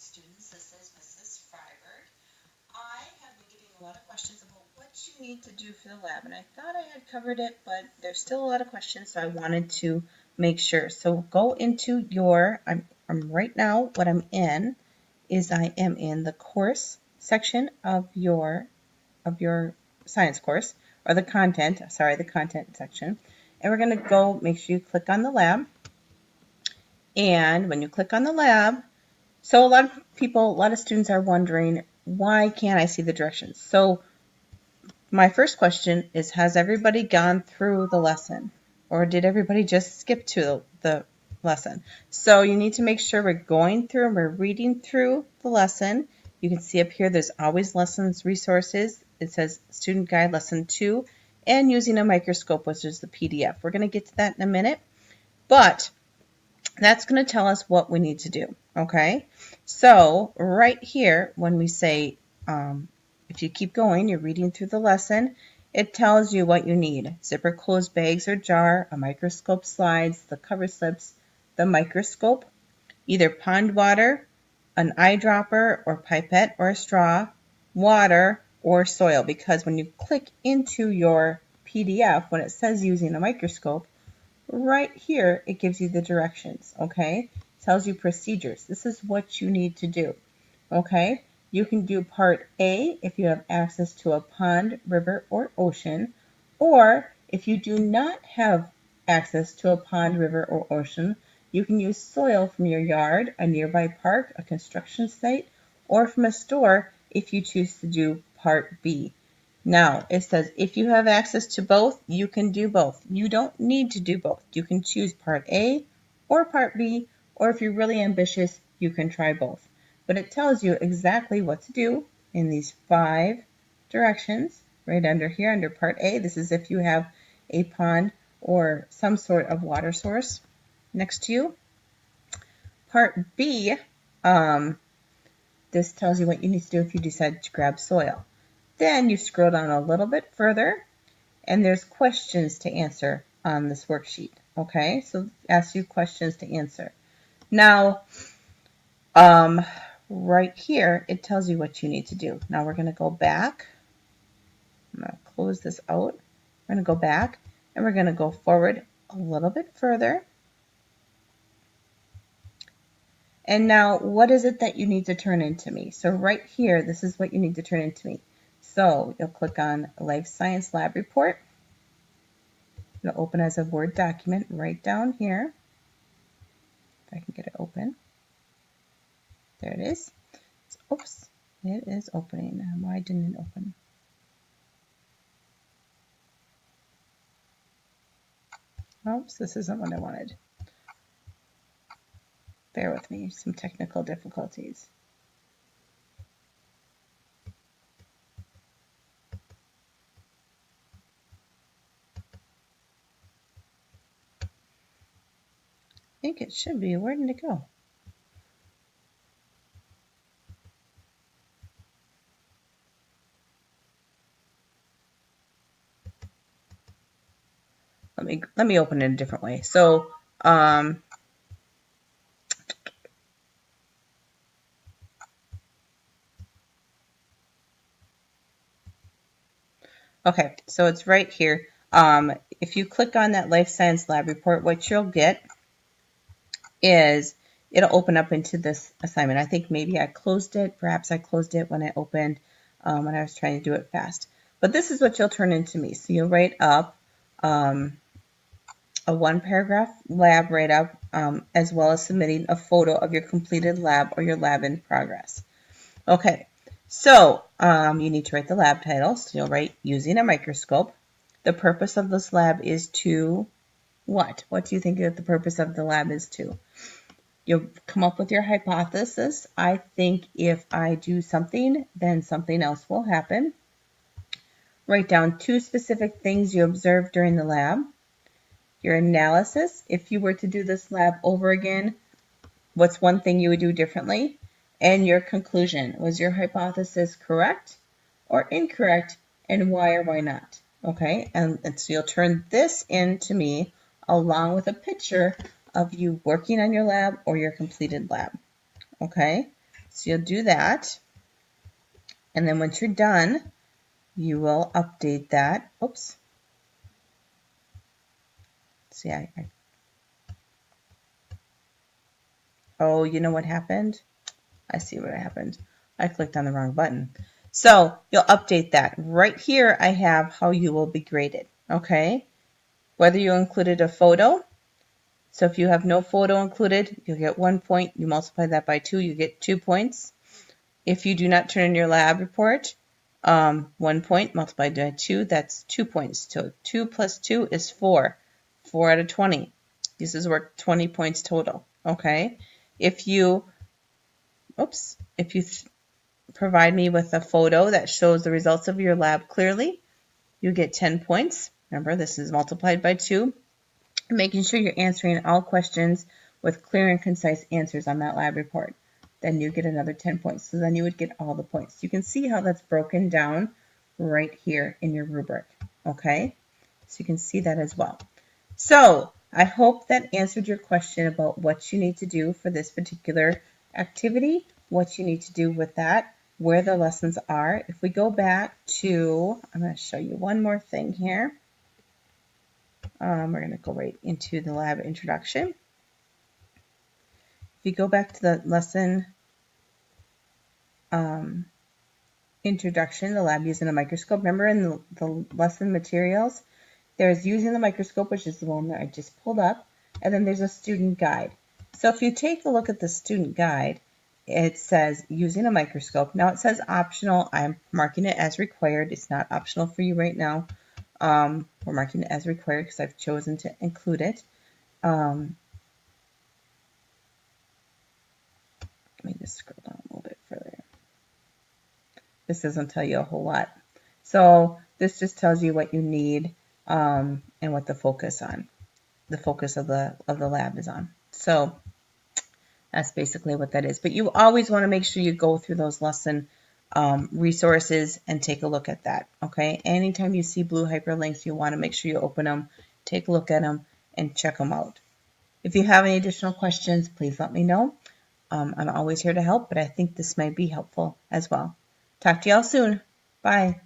students. This is Mrs. Freiberg. I have been getting a lot of questions about what you need to do for the lab, and I thought I had covered it, but there's still a lot of questions, so I wanted to make sure. So go into your, I'm right now, what I'm in is I am in the course section of your science course, or the content, sorry, the content section. And we're going to go, make sure you click on the lab. And when you click on the lab, so a lot of students are wondering, why can't I see the directions? So my first question is, has everybody gone through the lesson? Or did everybody just skip to the lesson? So you need to make sure we're going through and we're reading through the lesson. You can see up here, there's always lessons resources. It says Student Guide Lesson 2 and Using a Microscope, which is the PDF. We're going to get to that in a minute. But that's going to tell us what we need to do, okay? So right here, when we say, if you keep going, you're reading through the lesson, it tells you what you need. Zipper closed bags or jar, a microscope slides, the cover slips, the microscope, either pond water, an eyedropper or pipette or a straw, water or soil. Because when you click into your PDF, when it says using a microscope, right here, it gives you the directions, okay? It tells you procedures. This is what you need to do, okay? You can do part A if you have access to a pond, river, or ocean, or if you do not have access to a pond, river, or ocean, you can use soil from your yard, a nearby park, a construction site, or from a store if you choose to do part B. Now, it says if you have access to both, you can do both. You don't need to do both. You can choose part A or part B, or if you're really ambitious, you can try both. But it tells you exactly what to do in these 5 directions right under here under part A. This is if you have a pond or some sort of water source next to you. Part B, this tells you what you need to do if you decide to grab soil. Then you scroll down a little bit further, and there's questions to answer on this worksheet, okay? So it asks you questions to answer. Now, right here, it tells you what you need to do. Now we're going to go back. I'm going to close this out. We're going to go back, and we're going to go forward a little bit further. And now, what is it that you need to turn into me? So right here, this is what you need to turn into me. So you'll click on Life Science Lab Report. It'll open as a Word document right down here. If I can get it open. There it is. Oops, it is opening. Why didn't it open? Oops, this isn't what I wanted. Bear with me, some technical difficulties. I think it should be. Where did it go? Let me open it a different way. So, okay, so it's right here. If you click on that Life Science Lab Report, what you'll get is it'll open up into this assignment. I think maybe I closed it. Perhaps I closed it when I opened, when I was trying to do it fast. But this is what you'll turn into me. So you'll write up a 1-paragraph lab write-up, as well as submitting a photo of your completed lab or your lab in progress. Okay, so you need to write the lab title. So you'll write using a microscope. The purpose of this lab is to what? What do you think that the purpose of the lab is to? You'll come up with your hypothesis. I think if I do something, then something else will happen. Write down 2 specific things you observed during the lab. Your analysis, if you were to do this lab over again, what's one thing you would do differently? And your conclusion, was your hypothesis correct or incorrect, and why or why not? Okay, and so you'll turn this into me along with a picture of you working on your lab or your completed lab. Okay, So you'll do that. And then once you're done, you will update that. Oops. See, oh, you know what happened? I see what happened. I clicked on the wrong button. So you'll update that. Right here, I have how you will be graded, okay? Whether you included a photo. So if you have no photo included, you'll get 1 point. You multiply that by 2, you get 2 points. If you do not turn in your lab report, 1 point multiplied by 2, that's 2 points. So 2 plus 2 is 4. 4 out of 20. This is worth 20 points total, okay? If you provide me with a photo that shows the results of your lab clearly, you get 10 points. Remember, this is multiplied by 2. Making sure you're answering all questions with clear and concise answers on that lab report. Then you get another 10 points. So then you would get all the points. You can see how that's broken down right here in your rubric. Okay? So you can see that as well. So I hope that answered your question about what you need to do for this particular activity, what you need to do with that, where the lessons are. If we go back to, I'm going to show you one more thing here. We're going to go right into the lab introduction. If you go back to the lesson introduction, the lab using a microscope, remember in the lesson materials, there's using the microscope, which is the one that I just pulled up, and then there's a student guide. So if you take a look at the student guide, it says using a microscope. Now it says optional. I'm marking it as required. It's not optional for you right now. We're marking it as required because I've chosen to include it. Let me just scroll down a little bit further. This doesn't tell you a whole lot. So this just tells you what you need and what the focus of the lab is on. So that's basically what that is. But you always want to make sure you go through those lesson resources and take a look at that, okay? Anytime you see blue hyperlinks, you want to make sure you open them, take a look at them, and check them out. If you have any additional questions, please let me know. I'm always here to help, but I think this might be helpful as well. Talk to y'all soon. Bye.